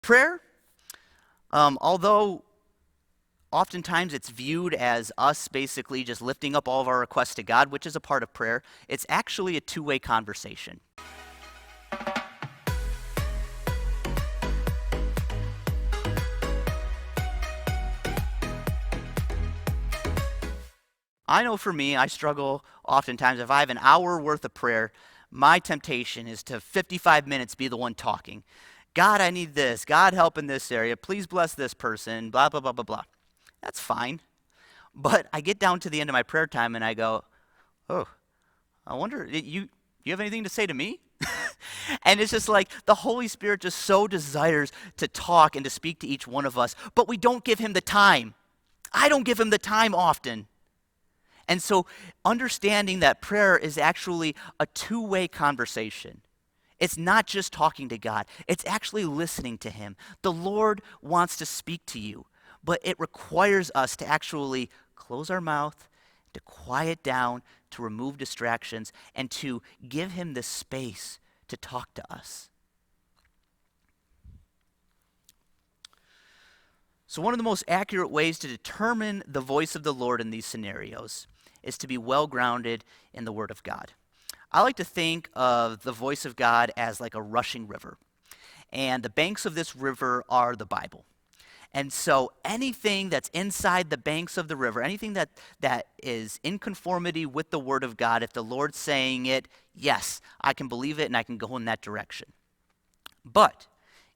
Prayer, although oftentimes it's viewed as us basically just lifting up all of our requests to God, which is a part of prayer, it's actually a two-way conversation. I know for me, I struggle oftentimes. If I have an hour worth of prayer, my temptation is to 55 minutes be the one talking. God, I need this. God, help in this area. Please bless this person. Blah, blah, blah, blah, blah. That's fine. But I get down to the end of my prayer time and I go, oh, I wonder, you have anything to say to me? And it's just like the Holy Spirit just so desires to talk and to speak to each one of us, but we don't give him the time. I don't give him the time often. And so understanding that prayer is actually a two-way conversation. It's not just talking to God. It's actually listening to him. The Lord wants to speak to you, but it requires us to actually close our mouth, to quiet down, to remove distractions, and to give him the space to talk to us. So one of the most accurate ways to determine the voice of the Lord in these scenarios is to be well grounded in the Word of God. I like to think of the voice of God as like a rushing river. And the banks of this river are the Bible. And so anything that's inside the banks of the river, anything that is in conformity with the Word of God, if the Lord's saying it, yes, I can believe it and I can go in that direction. But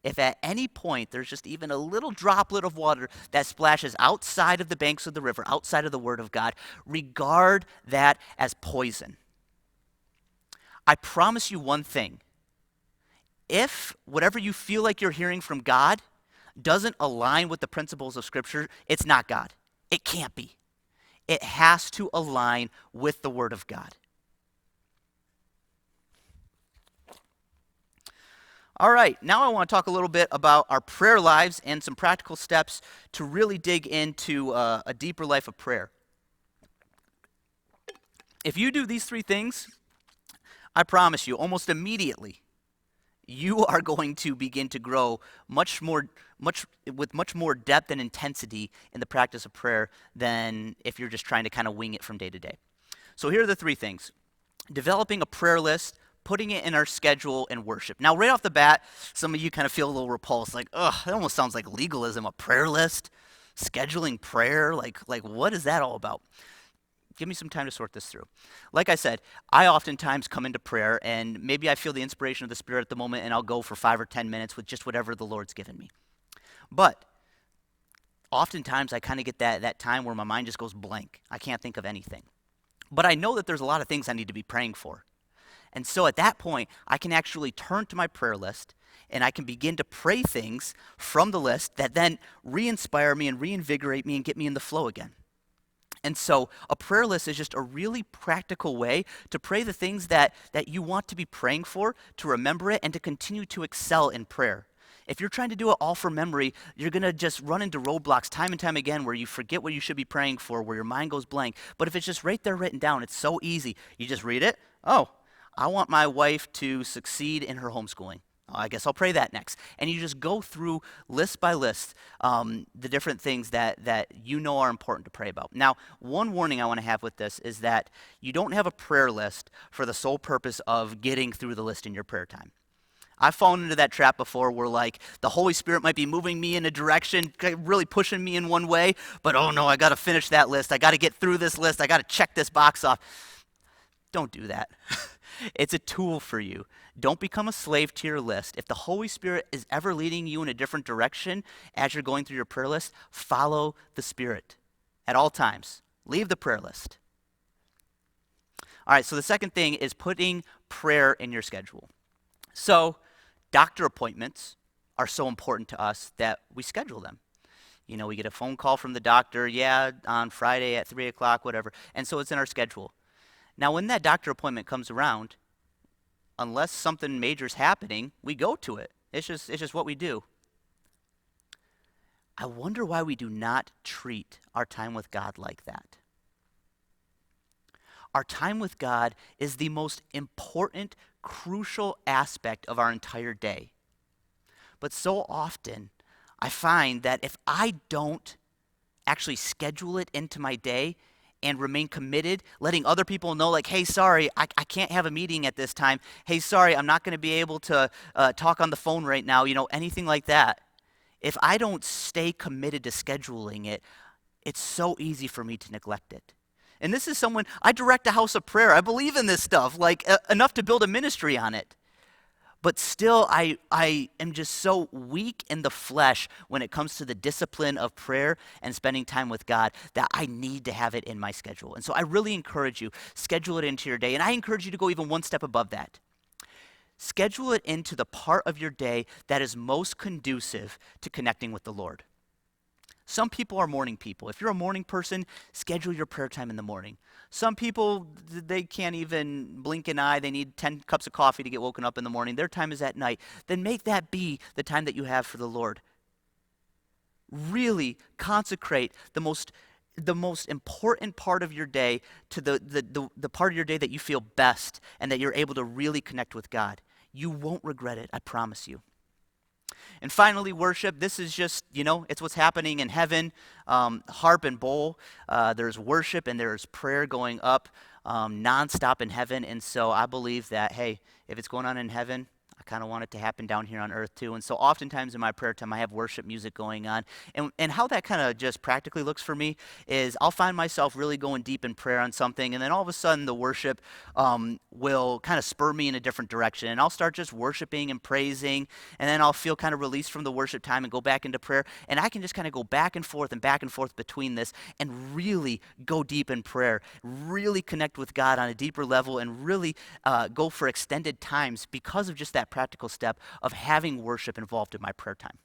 if at any point there's just even a little droplet of water that splashes outside of the banks of the river, outside of the Word of God, regard that as poison. I promise you one thing. If whatever you feel like you're hearing from God doesn't align with the principles of Scripture, it's not God. It can't be. It has to align with the Word of God. All right, now I want to talk a little bit about our prayer lives and some practical steps to really dig into a deeper life of prayer. If you do these three things, I promise you, almost immediately, you are going to begin to grow much more depth and intensity in the practice of prayer than if you're just trying to kind of wing it from day to day. So here are the three things. Developing a prayer list, putting it in our schedule, and worship. Now, right off the bat, some of you kind of feel a little repulsed, like, ugh, that almost sounds like legalism, a prayer list, scheduling prayer, like what is that all about? Give me some time to sort this through. Like I said, I oftentimes come into prayer and maybe I feel the inspiration of the Spirit at the moment and I'll go for 5 or 10 minutes with just whatever the Lord's given me. But oftentimes I kind of get that time where my mind just goes blank. I can't think of anything. But I know that there's a lot of things I need to be praying for. And so at that point, I can actually turn to my prayer list and I can begin to pray things from the list that then re-inspire me and reinvigorate me and get me in the flow again. And so a prayer list is just a really practical way to pray the things that you want to be praying for, to remember it, and to continue to excel in prayer. If you're trying to do it all from memory, you're going to just run into roadblocks time and time again where you forget what you should be praying for, where your mind goes blank. But if it's just right there written down, it's so easy. You just read it. Oh, I want my wife to succeed in her homeschooling. I guess I'll pray that next. And you just go through list by list the different things that you know are important to pray about. Now, one warning I want to have with this is that you don't have a prayer list for the sole purpose of getting through the list in your prayer time. I've fallen into that trap before where like the Holy Spirit might be moving me in a direction, really pushing me in one way, but oh no, I got to finish that list. I got to get through this list. I got to check this box off. Don't do that. It's a tool for you. Don't become a slave to your list. If the Holy Spirit is ever leading you in a different direction as you're going through your prayer list, follow the Spirit at all times. Leave the prayer list. All right, so the second thing is putting prayer in your schedule. So doctor appointments are so important to us that we schedule them. You know, we get a phone call from the doctor, on Friday at 3 o'clock, whatever. And so it's in our schedule. Now, when that doctor appointment comes around, unless something major is happening, we go to it. It's just what we do. I wonder why we do not treat our time with God like that. Our time with God is the most important, crucial aspect of our entire day. But so often, I find that if I don't actually schedule it into my day and remain committed, letting other people know, like, hey, sorry, I can't have a meeting at this time. Hey, sorry, I'm not going to be able to talk on the phone right now, anything like that. If I don't stay committed to scheduling it, it's so easy for me to neglect it. And this is someone, I direct a house of prayer. I believe in this stuff, like enough to build a ministry on it. But still, I am just so weak in the flesh when it comes to the discipline of prayer and spending time with God that I need to have it in my schedule. And so I really encourage you, schedule it into your day. And I encourage you to go even one step above that. Schedule it into the part of your day that is most conducive to connecting with the Lord. Some people are morning people. If you're a morning person, schedule your prayer time in the morning. Some people, they can't even blink an eye. They need 10 cups of coffee to get woken up in the morning. Their time is at night. Then make that be the time that you have for the Lord. Really consecrate the most important part of your day to the part of your day that you feel best and that you're able to really connect with God. You won't regret it, I promise you. And finally, worship. This is just, it's what's happening in heaven. Harp and bowl. There's worship and there's prayer going up nonstop in heaven. And so I believe that, hey, if it's going on in heaven, I kind of want it to happen down here on earth too. And so oftentimes in my prayer time, I have worship music going on. And how that kind of just practically looks for me is I'll find myself really going deep in prayer on something. And then all of a sudden the worship will kind of spur me in a different direction. And I'll start just worshiping and praising. And then I'll feel kind of released from the worship time and go back into prayer. And I can just kind of go back and forth between this and really go deep in prayer, really connect with God on a deeper level and really go for extended times because of just that practical step of having worship involved in my prayer time.